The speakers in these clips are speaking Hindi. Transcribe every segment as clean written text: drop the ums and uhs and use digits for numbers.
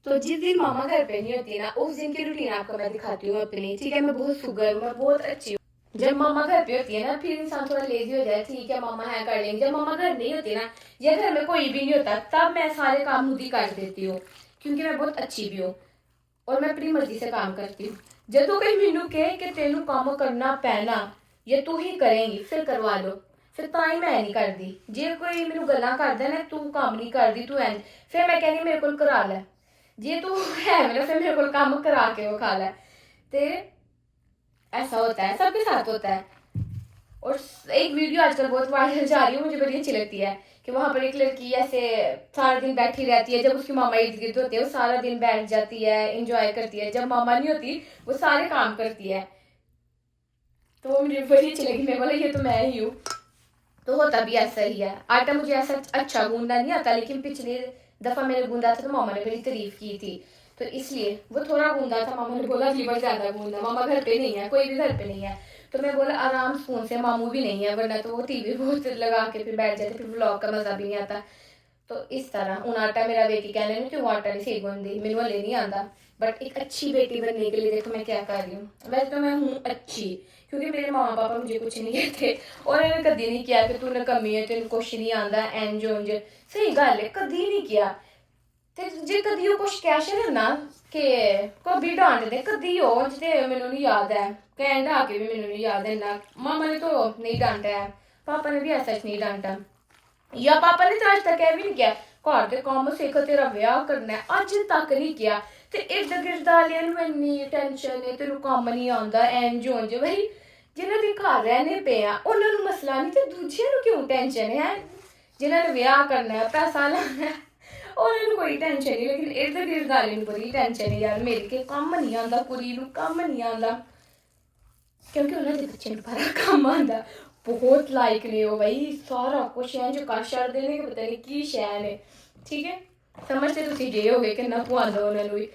तो जिस दिन मामा घर पे नहीं होती ना, उस दिन की रूटीन आपको मैं दिखाती हूँ अपनी। ठीक है, मैं बहुत सुगर हूँ, मैं बहुत अच्छी हूँ। जब मामा घर पे होती है ना, फिर इंसान थोड़ा लेजी हो जाए, ठीक है मामा है कर लेंगे। जब मामा घर नहीं होती ना, या घर में कोई भी नहीं होता, तब मैं सारे काम खुद ही कर देती हूँ, क्योंकि मैं बहुत अच्छी भी हूँ और मैं अपनी मर्जी से काम करती हूँ। जब तो कोई मैनू कहे कि तेनू काम करना पैना, ये तू ही करेंगी, फिर करवा लो, फिर ताई मैं नहीं करती। जे कोई मैनू गल्लां करदा ना, तू काम नहीं करदी, तू ऐ, फिर मैं कहनी मेरे को करा लै, जे तू है मेरा, फिर मेरे को काम करा के वो खा लै। ते ऐसा होता है, सबके साथ होता है। और एक वीडियो आजकल बहुत वायरल जा रही है, मुझे बड़ी अच्छी लगती है, कि वहां पर एक लड़की ऐसे सारा दिन बैठी रहती है, जब उसकी मामा इर्द गिर्द होते हैं वो सारा दिन बैठ जाती है, इंजॉय करती है। जब मामा नहीं होती वो सारे काम करती है। तो वो मुझे बड़ी अच्छी लगी, मैं बोला ये तो मैं ही हूँ। तो होता भी ऐसा ही है। आटा मुझे ऐसा अच्छा गूंदना नहीं आता, लेकिन पिछली दफा मैंने गूंदा था तो मामा ने बड़ी तारीफ की थी, तो इसलिए वो थोड़ा गूंदा था। मामा ने बोला अगली बार ज्यादा गूंदा, मामा घर पे नहीं है, कोई भी घर पे नहीं है। तो मैं बोला आराम सुकून से, मामू भी नहीं है, वरना तो वो टीवी बहुत लगा के फिर बैठ जाते, फिर व्लॉग का मजा भी नहीं आता। तो इस तरह हूँ आटा मेरा वेखी कहने नहीं, तू आटा नहीं सही गूंदी, मैनू हले नहीं आता। बट एक अच्छी बेटी बनने के लिए देखो मैं क्या कर रही हूँ। वैसे तो मैं हूँ अच्छी, क्योंकि मेरे मामा पापा मुझे कुछ नहीं कहते, और इन्होंने कभी नहीं किया कि तू नकमी है, तेन कुछ नहीं आता, एंज उंज। सही गल है, कभी नहीं किया। ते जे कदी वो कुछ कह छड़े ना कि कभी डांट दे, कदी हो ते मैनू नहीं याद है, कहन ढा के भी मैनू नहीं याद है ना। मामा ने तो नहीं डांटा है, पापा ने भी ऐसा नहीं डांटा, या पापा ने तो आज तक कह भी नहीं किया घर के काम सिख, तेरा ब्याह करना है, अज तक नहीं किया। ते इर्द गिर्द आलियां नू इन्नी टेंशन है, तेनू काम नहीं आंदा, इंज उंज। भाई जिन्हां दे घर रहने पे आ उन्हां नू मसला नहीं, ते दूजियां नू क्यों टेंशन है? जिन्हां ने ब्याह करना है, पैसा लाना है, उन्हां नू कोई टेंशन नहीं। लेकिन इर्द गिर्द आलियां नू बड़ी टेंशन है यार, मेरे के कम नहीं आंदा, कुड़ी नू कम नहीं आंदा, क्योंकि उन्हां दे बच्चे नू बड़ा कम आंदा। बहुत लाइक ने वो भाई, सारा कुछ है जो कर छड़दे ने कि पता नहीं की शै ने। ठीक है, समझते तुसी जे हो गए किन्ना पवांदा उन्होंने भी।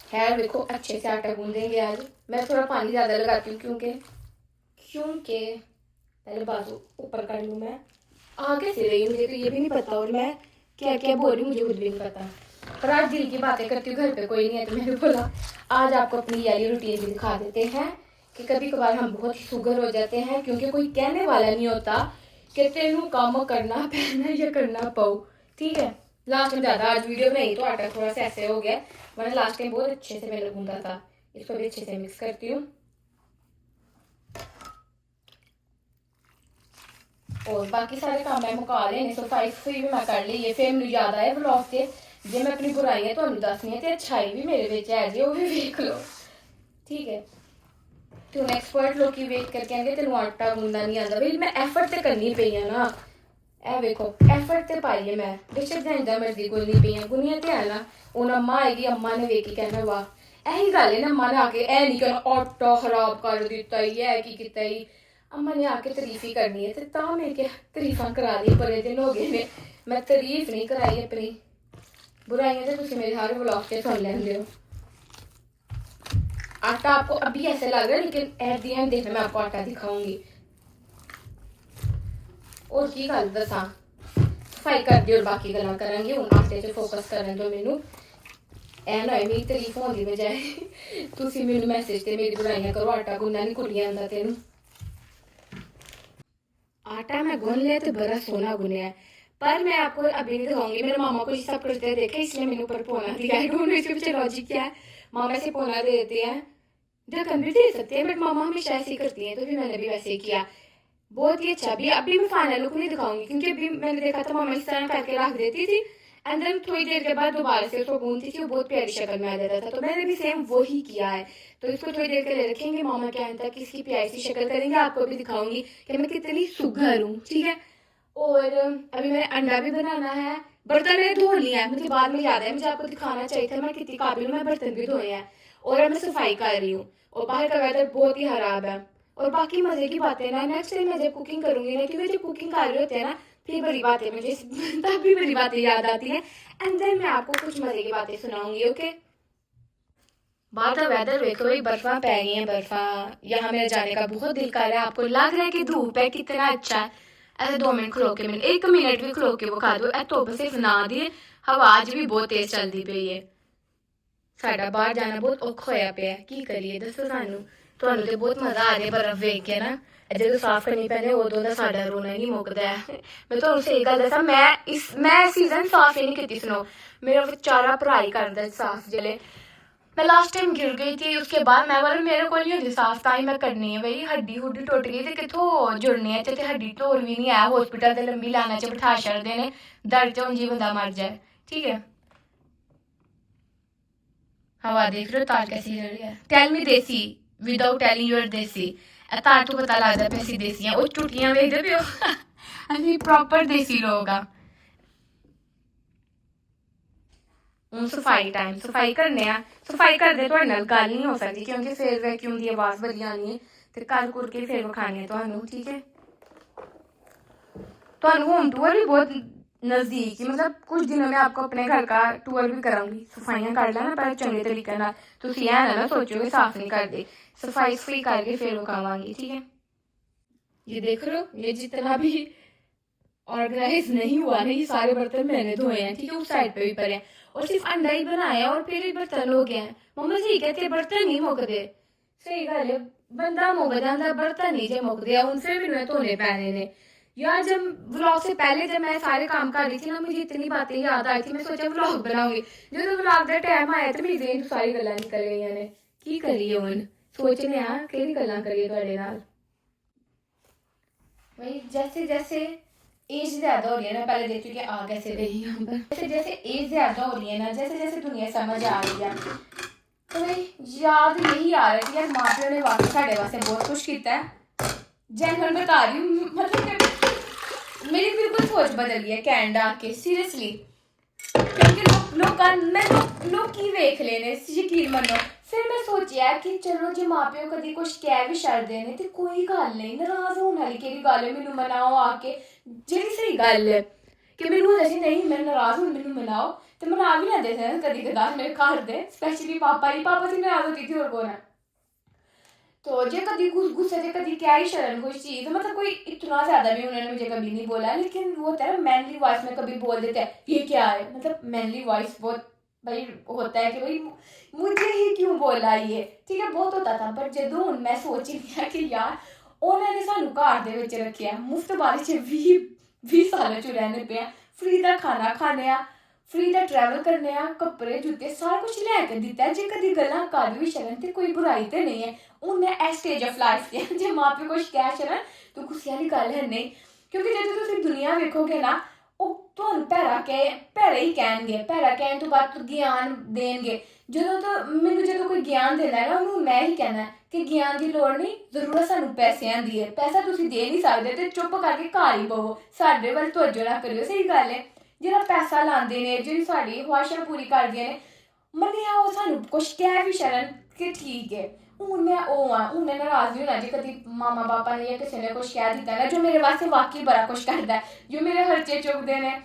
खैर देखो, अच्छे से आटा गूंदेंगे आज। मैं थोड़ा पानी ज़्यादा लगाती हूँ, क्योंकि क्योंकि पहले बाजू ऊपर कर लूँ। मैं आगे से रही हूँ, मुझे तो ये भी नहीं पता, और मैं क्या क्या बोल रही हूँ मुझे खुद भी नहीं पता। पर आज दिल की बातें करती हूँ, घर पे कोई नहीं है, तो मैंने बोला आज आपको अपनी वाली रूटीन भी दिखा देते हैं, कि कभी कभार हम बहुत शुगर हो जाते हैं, क्योंकि कोई कहने वाला नहीं होता कि तेनू काम करना पैना या करना पाओ। ठीक है, लास्ट में ज़्यादा आज वीडियो बनाई तो आटा थोड़ा सा ऐसे हो गया, वरना लास्ट टाइम बहुत अच्छे से मैंने गूंदा था। इसको भी अच्छे से मिक्स करती हूँ, और बाकी सारे काम मैं मुका लेने, सफाई सफाई भी मैं कर ली है। फिर मैनू याद आया ब्लॉग से, जे मैं अपनी बुराइयां तुहानू दसनी है, ते अच्छाई भी मेरे विच है जे, वो भी वेख लो। ठीक है, तो एक्सपर्ट लोग की वेट करके आएंगे, तेन आटा गूंदना नहीं आता। भाई मैं एफर्ट तो करनी पई है ना, ए वेखो एफर्ट तो पाई है मैं, बेशक जिंदा मर्जी गुननी पई है, गुनिया तो है ना। हूँ अम्मा आएगी, अम्मा ने वेखी कहना वाह, यही गल है ना, अम्मा ने आके ए नहीं कहना आटा खराब कर दिता ही है की किता ही। अम्मा ने आके तारीफ ही करनी है, तो मैं क्या तारीफा करा दी, बड़े दिन हो गए ने मैं तारीफ नहीं कराई अपनी। बुराइयां तो तुम मेरे हर ब्लॉग से सुन लेंगे हो। आटा आपको अभी ऐसे लग रहा है, लेकिन एट दी एंड देखना मैं आपको आटा दिखाऊंगी। और की गल दसा, सफाई कर दी और बाकी गल्लां करांगे, हुण आटे 'च फोकस करन दो मैनू। ऐ ना होए मेरी तारीफ होने दी बजाए तुसी मैनू मैसेज ते मेरी बुराइयां करो, आटा गुनना नहीं कुड़ियां आंदा तेनू। आटा मैं गुन लिया तो बड़ा सोना गुनया है, पर मैं आपको अभी नहीं दिखाऊंगी। मेरे मामा को ये सब करते देखा, इसलिए मैंने ऊपर पोना दिया। आई डोंट नो इसके पीछे लॉजिक क्या है। मामा ऐसे पोना दे देते हैं, ढक्कन भी दे सकते हैं, बट मामा हमेशा ऐसे ही करती हैं, तो फिर मैंने भी वैसे ही किया। बहुत ही अच्छा। अभी मैं फाइनल लुक नहीं दिखाऊंगी, क्योंकि अभी मैंने देखा था मामा इस तरह करके रख देती थी, एंड देन थोड़ी देर के बाद दोबारा से उसको गूंथती थी, वो बहुत प्यारी शक्ल में आ जाता था। तो मैंने भी सेम वही किया है। तो इसको थोड़ी देर के लिए रखेंगे, मामा के आने तक इसकी प्यारी सी शक्ल करेंगे, आपको भी दिखाऊंगी कि मैं कितनी सुघर हूँ। ठीक है, और अभी मैंने अंडा भी बनाना है, बर्तन मैंने धो लिया है, मुझे बाद में याद है, मुझे आपको दिखाना चाहिए था मैं कितनी काबिल हूँ, मैं बर्तन भी धोए हैं, और अब मैं सफाई कर रही हूँ, और बाहर का वेदर बहुत ही खराब है। और बाकी मजे की बातें ना नेक्स्ट टाइम मैं जब कुकिंग करूंगी ना, क्योंकि जब कुकिंग कर रहे होते हैं ना, फिर बड़ी बातें मुझे तब भी बड़ी बातें याद आती हैं, एंड देन मैं आपको कुछ मजे की बातें सुनाऊंगी। ओके, बाहर का वेदर देखो भाई, बर्फा पै रही है, बर्फा। यहाँ मेरे जाने का बहुत दिल कर रहा है, आपको लग रहा है कि धूप है, कितना अच्छा है, ऐसे 2 मिनट खलो के 1 मिनट भी खलो के विखा दो। धुप सिर्फ ना दी, हवा अज भी बहुत तेज चलती पई है। साडा बाहर जाना बहुत औखा होया पिया, की करिए दसो सानू। तुहानू ते बहुत मजा आ रहा बर्फ वेख के ना, जो साफ करनी पैंदी उदों दा साडा रोना नहीं मुकदा है। मैं तुहानू सही गल दसां, मैं सीजन साफ ही नहीं कीती स्नो, मेरा बेचारा भरा ही करदा साफ। जिले मैं लास्ट टाइम गिर गई थी, उसके बाद मैं बोला मेरे को नहीं होती साफ, तां ही मैं करनी है। बई हड्डी हुड्डी टुट गई तो कित्थों जुड़नी है, ते हड्डी तोड़ भी नहीं है। हॉस्पिटल ते लंबी लाइना च बिठा छड़दे ने, दर्द च उंजी बंदा मर जाए। ठीक है, हवा देख रहे हो तार कैसी चल रही है। टेल मी देसी विदाउट टेलिंग यूर देसी। तार तो पता लगदा पे असीं देसी हैं, वो टुटियां वेखदे पियो असीं प्रॉपर देसी लोग आ। ਹੁਣ ਸਫਾਈ ਟਾਈਮ, ਸਫਾਈ ਕਰਨੇ ਆ। ਸਫਾਈ ਕਰਦੇ ਤੁਹਾਡੇ ਨਾਲ ਗੱਲ ਨਹੀਂ ਹੋ ਸਕਦੀ, ਕਿਉਂਕਿ ਫਿਰ ਵੈਕਿਊਮ ਦੀ ਆਵਾਜ਼ ਬੜੀ ਆਣੀ ਹੈ, ਤੇ ਕਰ ਕੁਰ ਕੇ ਫਿਰ ਵਿਖਾਣੀ ਹੈ ਤੁਹਾਨੂੰ। ਠੀਕ ਹੈ, ਤੁਹਾਨੂੰ होम टूर भी बहुत नज़दीक ही, मतलब कुछ दिनों में आपको अपने घर का टूर भी कराऊंगी। सफाइयाँ कर लेना पर चंगे तरीके नाल, तुसीं ऐ ना सोचोगे साफ नहीं करते। सफाई सफाई करके फिर विखावांगी। ठीक है, ये देख लो, ये जितना भी ऑर्गेनाइज नहीं हुआ ना, ये सारे बर्तन मैंने धोए हैं। ठीक है, उस साइड पे भी पड़े हैं, और सिर्फ अंडा ही बनाया और फिर भी बर्तन हो गए हैं। मम्मा सही कहते बर्तन नहीं मुकदे। सही गल है, बंदा मुक जाता, बर्तन नहीं जे मुकदे। हूँ फिर भी मैं धोने पैने ने यार। जब व्लॉग से पहले जब मैं सारे काम कर रही थी ना, मुझे इतनी बातें याद आई थी, मैं सोचा व्लॉग बनाऊंगी। जो व्लॉग का टाइम आया तो मेरी जेन सारी गल्लां निकल गई ने। की करिए हुण, सोचने आ केड़ी गल्लां करिए तुहाडे नाल। भाई जैसे जैसे एज ज्यादा हो रही है ना, पहले देख चुके आ कैसे रही यहाँ पर, जैसे जैसे एज ज्यादा हो रही है ना, जैसे जैसे दुनिया समझ आ रही है, तो भाई याद यही आ रहा है कि यार माँ प्यो ने वाकई साढ़े वास्ते बहुत कुछ किया है। जनरल बता रही हूँ, मतलब मेरी बिल्कुल सोच बदल गई है कैनेडा आके, सीरियसली। क्योंकि लोग की वेख लेने, यकीन मनो। फिर मैं सोचा कि चलो जो माँ प्यो कभी कुछ कह भी छड़दे ने तो कोई गल नहीं, नाराज होने वाली केड़ी गल है। मैनू मनाओ आके, जेह्ड़ी स्हेई गल है कि मैनू होंदा सी नहीं मैं नाराज हूँ, मैनू मनाओ, तो मना भी लैंदे थे कदी कदार मेरे घर दे, स्पैशली पापा से नाराज होती थी और कौन है। तो जे कभी गुस्से से कभी क्या ही शरण कोई चीज़, मतलब कोई इतना ज़्यादा भी उन्होंने मुझे कभी नहीं बोला, लेकिन वो होता है मैनली वॉइस में कभी बोल देते हैं ये क्या है, मतलब मैनली वॉइस बहुत भाई होता है कि भाई मुझे ही क्यों बोला ये। ठीक है, बहुत होता था। पर जदों मैं सोच रही है कि यार उन्होंने सानू घर दे विच रखिया, मुफ्त बारी च 20 साल च रहने पे, फ्री का खाना खाने, फ्री का ट्रैवल करने, कपड़े जूते सारा कुछ लैके दिता। जे कभी गल्लां कर भी छड़न तो कोई बुराई तो नहीं है। हूँ मैं इस स्टेज ऑफ लाइफ से जे माँ प्यो कुछ कह छड़न तो गुस्से वाली गल है नहीं, क्योंकि जो तुम दुनिया वेखोगे ना वो तुहानू भैड़ा ही कहणगे। भैड़ा कहण तो बाद ज्ञान देणगे। जो तो मैनू जो कोई ज्ञान देना है ना, उन्होंने मैं ही कहना है कि ज्ञान की लोड़ नहीं, जरूरत सानू पैसों की है। पैसा तुसीं दे नहीं सकते तो चुप करके घर ही बवो, साडे वल तवज्जो ना करियो। सही गल है, जिहड़ा पैसा लांदे ने, जिहड़ी साडी ख्वाहिशां पूरी करदियां ने, मन्नेआ ओह् सानू कुछ कह भी छड़न कि ठीक है। हूँ मैं हूँ मैं नाराज भी होना जी कभी मामा पापा ने या किसी ने कुछ कह दिता है जो मेरे वास्ते वाकई बड़ा कुछ करता है, जो मेरे खर्चे चुकते हैं।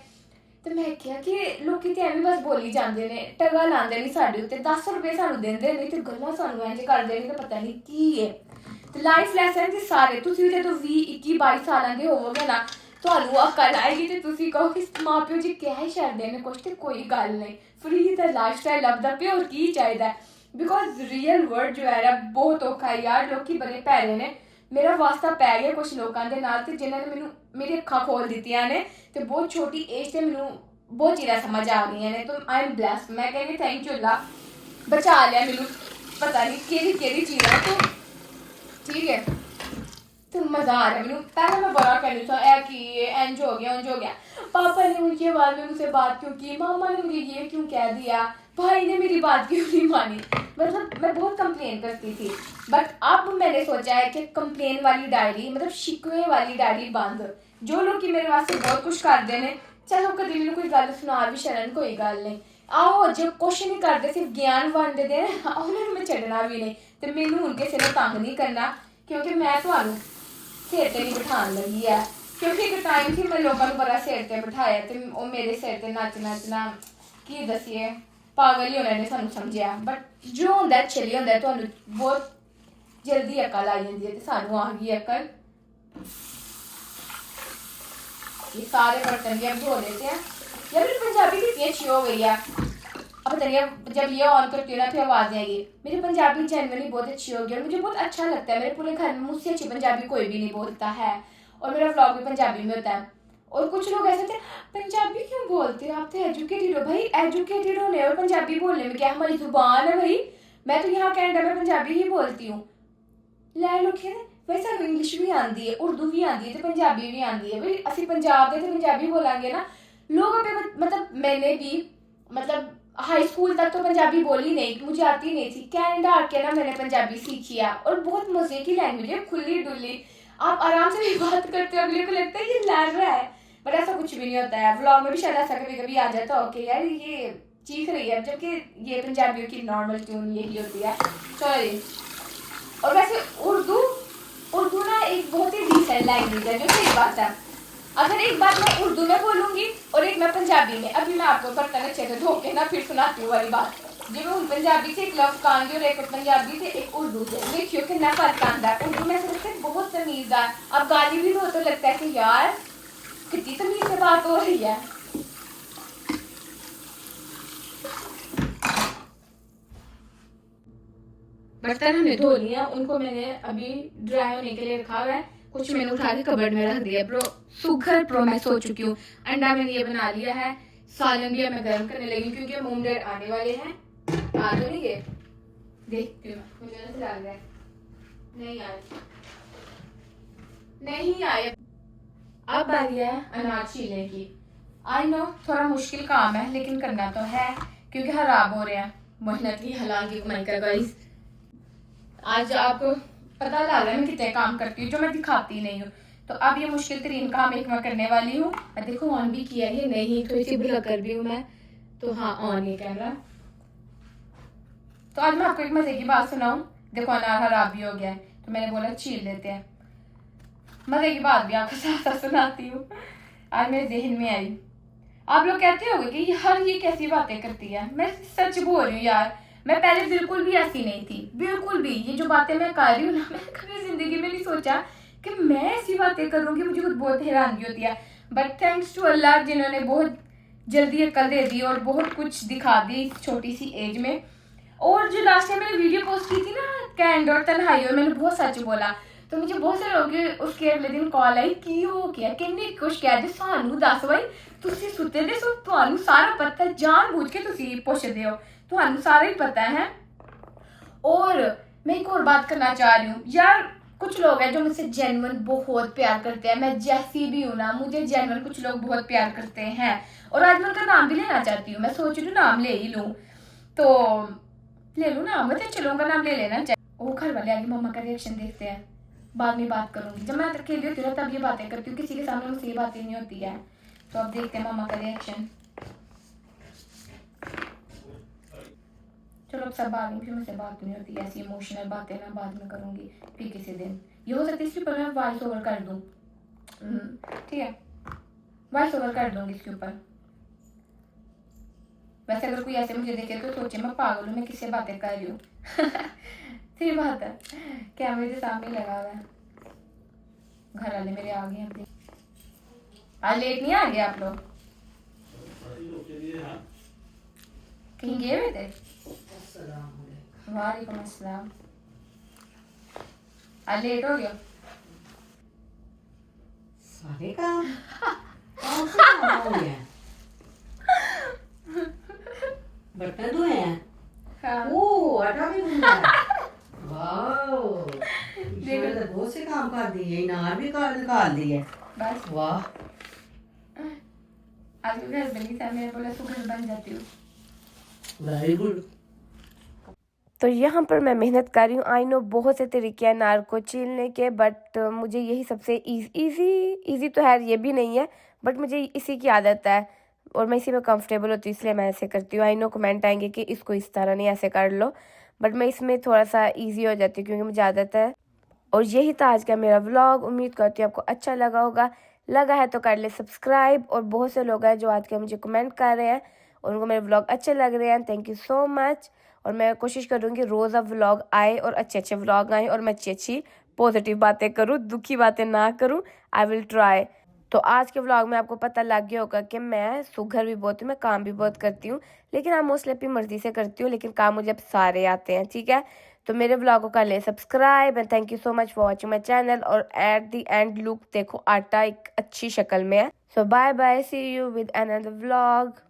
तो मैं क्या कि लोग तो एवं बस बोली जाते हैं, टगा लाते नहीं साढ़े उत्ते, 10 रुपये सानू देंदे नहीं तो गल्लां सानू इंज करदे ने तो पता नहीं की है। तो लाइफ लैसन ते सारे तुसीं जो 20-21-22 साल के होवोगे ना, ਤੁਹਾਨੂੰ अकल आएगी तो तुसीं कहो कि माँ प्यो जी कह ही छड़दे ने कुछ, तो कोई गल नहीं। फ्री दा लाइफ स्टाइल लभदा पे होर की चाहिदा है। बिकॉज रियल वर्ल्ड जो है बहुत औखा है यार, लोग बड़े भैड़े ने। मेरा वास्ता पै गया कुछ लोगों के नाल ते जिन्होंने मैनू मेरी अक्खां खोल दित्तियां ने, तो बहुत छोटी एज से मैनू बहुत चीज़ां समझ आ गई ने। तो आई एम ब्लैस्ड, मैं कहनी थैंक यू अल्लाह, बचा लिया मैनू पता नहीं केह्ड़ी चीज़ है। तो ठीक है, तो मज़ा आ रहा है मैनू। पहले मैं बड़ा कहनी था ऐ कि इंज हो गया उंज हो गया, पापा ने मुझे बाद में मुझसे बात क्यों की, मामा ने मुझे ये क्यों कह दिया, भाई ने मेरी बात क्यों नहीं मानी। मतलब मैं बहुत कंप्लेन करती थी। बट अब मैंने सोचा है कि कंप्लेन वाली डायरी, मतलब शिकवे वाली डायरी बंद। जो लोग कि मेरे वास्ते बहुत कुछ करते हैं, चलो कभी मैंने कोई गल सुना भी छड़न कोई गल नहीं, आओ जो कुछ नहीं करते सिर्फ ज्ञान वंडदे हैं उन्होंने मैं छड्डना भी नहीं। तो मैनू हुण किसी ने तंग नहीं करना, क्योंकि मैं तुहानू सिर ते नहीं बिठाने लगी है। क्योंकि एक टाइम थी मैं लोगों को बड़ा सिर ते बिठाया तो वो मेरे सिर ते नचना की दसीए पागल ही उन्होंने सानू समझिया। बट जो होंदा चली होंदा, तुहानू बहुत जल्दी अकल आई जाती है, तो सानू आ गई अकल। ये सारे बर्तन भी अब धो लेते हैं। यार मेरी पंजाबी कितनी अच्छी हो गई है। अब बताइए जब ये ऑन करती हूँ ना फिर आवाज आएगी। मेरी पंजाबी जनरली बहुत अच्छी होगी और मुझे बहुत अच्छा लगता है। मेरे पूरे घर में मुझसे अच्छी पंजाबी कोई भी नहीं बोलता है और मेरा व्लॉग भी पंजाबी में होता है। और कुछ लोग ऐसे थे, पंजाबी क्यों बोलते हो, आप तो एजुकेटेड हो। भाई एजुकेटेड होने और पंजाबी बोलने में क्या हमारी जुबान है भाई। मैं तो यहाँ कनाडा में पंजाबी ही बोलती हूँ। लै लोग वैसे सानू इंग्लिश भी आती है, उर्दू भी आती है, तो पंजाबी भी आती है। भाई असं पंजाब के तो पंजाबी बोलेंगे ना। लोग मतलब मैंने भी मतलब हाई स्कूल तक तो पंजाबी बोली नहीं, मुझे आती नहीं थी। कनाडा आके ना मैंने पंजाबी सीखी है और बहुत मजे की लैंग्वेज है, खुली डुली। आप आराम से भी बात करते हो, अगले को लगता है ये लड़ रहा है, बट ऐसा कुछ भी नहीं होता है। व्लॉग में भी शायद ऐसा कभी कभी आ जाता है ओके यार ये चीख रही है, जबकि ये पंजाबियों की नॉर्मल ट्यून यही होती है। सॉरी। और वैसे उर्दू ना एक बहुत ही डिसेंट लैंग्वेज है, जो सही बात है। अगर एक बात मैं उर्दू में बोलूंगी और एक मैं पंजाबी में, अभी मैं आपको बर्तन अच्छे से धो के ना फिर सुनाती हूँ वाली बात। जो मैं पंजाबी से एक लफ्ज कहूंगी और एक पंजाबी से एक उर्दू से, देखियो कितना फर्क आता है। उर्दू में सिर्फ बहुत तमीज है। अब गाली भी दो तो लगता है कि यार कितनी तमीज से बात हो रही है। बर्तन हमने धो लिया, उनको मैंने अभी ड्राई होने के लिए रखा हुआ है। कुछ मैंने उठा के कबर्ड में रख दिया। सुगर प्रो मैं सो चुकी हूँ। अंडा मैंने ये बना लिया है। सालन भी मैं गर्म करने लगी क्योंकि मोम डैड आने वाले हैं। आ तो नहीं गए, देखती हूँ मुझे ऐसे लग रहा है नहीं आए। अब बारी है अनाज छीलने की। आई नो थोड़ा मुश्किल काम है लेकिन करना तो है क्योंकि खराब हो रहे हैं। मेहनत की हलाल की कमाई का गाइस। आज आपको पता लग रहा है मैं कितने काम करती हूँ जो मैं दिखाती नहीं हूँ। तो अब ये मुश्किल तरीन काम एक मैं करने वाली हूँ। मैं देखो ऑन भी किया है, नहीं थोड़ी सी भुला कर भी हूँ मैं तो। हाँ ऑन है कैमरा। तो आज मैं आपको एक मजे की बात सुनाऊं। देखो अनार खराब भी हो गया है तो मैंने बोला छील लेते हैं। मजे की बात भी आपको साथ साथ सुनाती हूँ। आज मेरे जहन में आई। आप लोग कहते होंगे कि यार ये कैसी बातें करती है। मैं सच बोल रही हूँ यार, मैं पहले बिल्कुल भी ऐसी नहीं थी, बिल्कुल भी। ये जो बातें मैं कर रही हूँ ना, मैंने कभी जिंदगी में नहीं सोचा कि मैं ऐसी बातें करूंगी। मुझे खुद बहुत हैरानगी होती है, बट थैंक्स टू अल्लाह जिन्होंने बहुत जल्दी अक्ल दे दी और बहुत कुछ दिखा दी इस छोटी सी एज में। और जो लास्ट टाइम मैंने वीडियो पोस्ट की थी ना कैंड और तन्हाई, और मैंने बहुत सच बोला, तो मुझे बहुत से लोगों की उसके अगले दिन कॉल आई की हो गया किन्ने कुछ कह दे सानू दस भाई तुसी सुते दे सो ਤੁਹਾਨੂੰ सारा पता है, जानबूझ के तुसी पुछदे हो, ਤੁਹਾਨੂੰ सारा ही पता है। और मैं एक और बात करना चाह रही हूँ यार, कुछ लोग हैं जो मुझसे जेन्युइन बहुत प्यार करते हैं। मैं जैसी भी हूँ ना, मुझे जेन्युइन कुछ लोग बहुत प्यार करते हैं और आज मैं उनका नाम भी लेना चाहती हूँ। मैं सोच रही हूँ नाम ले ही लूँ, तो ले लूँ नाम, मतलब चलो उनका नाम ले लेना चाहिए। वो घर वाले आगे मम्मा का रिएक्शन देखते हैं, बाद में बात करूंगी। जब मैं अकेली होती हूँ तब ये बातें करती हूँ, किसी के सामने मुझसे ये बातें नहीं होती है। तो अब देखते हैं मम्मा का रिएक्शन। चलो अब सब बाद में, फिर मुझसे बात नहीं होती ऐसी इमोशनल बातें मैं बाद में करूंगी फिर किसी दिन। ये हो सकता है इसके ऊपर मैं वॉइस ओवर कर दूँ, ठीक है, वॉइस ओवर कर दूंगी इसके ऊपर। वैसे अगर कोई ऐसे मुझे देखे तो सोचे मैं पागल हूँ, मैं किससे बातें कर रही हूँ। सही बात है, कैमरे के सामने लगा हुआ है। घर वाले मेरे आ गए। आज लेट नहीं आ गए आप लोग, कहीं गए हुए थे? वालेकुम अस्सलाम। आज लेट हो गया सारे काम कौन से काम हो गया? बर्तन धोए हैं। हाँ। ओह आटा भी गूंदा है। वाओ, ईश्वर ने बहुत से काम कर दिए, नार भी निकाल दिए। बस वाह, आज मेरे हस्बैंड की सामने बोला सुगर बन जाती हूँ। Very good. तो यहाँ पर मैं मेहनत कर रही हूँ। आई नो बहुत से तरीके हैं नार को छीलने के, बट मुझे यही सबसे इजी तो है, ये भी नहीं है, बट मुझे इसी की आदत है और मैं इसी में कंफर्टेबल होती हूँ, इसलिए मैं ऐसे करती हूँ। आई नो कमेंट आएंगे कि इसको इस तरह नहीं ऐसे कर लो, बट मैं इसमें थोड़ा सा ईजी हो जाती हूँ क्योंकि मुझे आदत है। और यही था आज का मेरा व्लॉग। उम्मीद करती हूँ आपको अच्छा लगा होगा। लगा है तो कर ले सब्सक्राइब। और बहुत से लोग हैं जो आज के मुझे कमेंट कर रहे हैं और उनको मेरे व्लॉग अच्छे लग रहे हैं, थैंक यू सो मच। और मैं कोशिश करूँगी रोज़ अब व्लॉग आए और अच्छे अच्छे व्लॉग आए और मैं अच्छी अच्छी पॉजिटिव बातें करूँ, दुखी बातें ना करूँ। I will try. तो आज के व्लॉग में आपको पता लग गया होगा कि मैं सुघर भी बहुत हूँ, मैं काम भी बहुत करती हूँ, लेकिन हाँ मोस्टली अपनी मर्जी से करती हूँ, लेकिन काम मुझे अब सारे आते हैं, ठीक है। तो मेरे व्लॉग को कर ले subscribe and thank you so much for watching my channel. और एट द एंड लुक देखो आटा एक अच्छी शक्ल में है। So bye bye, see you with another vlog.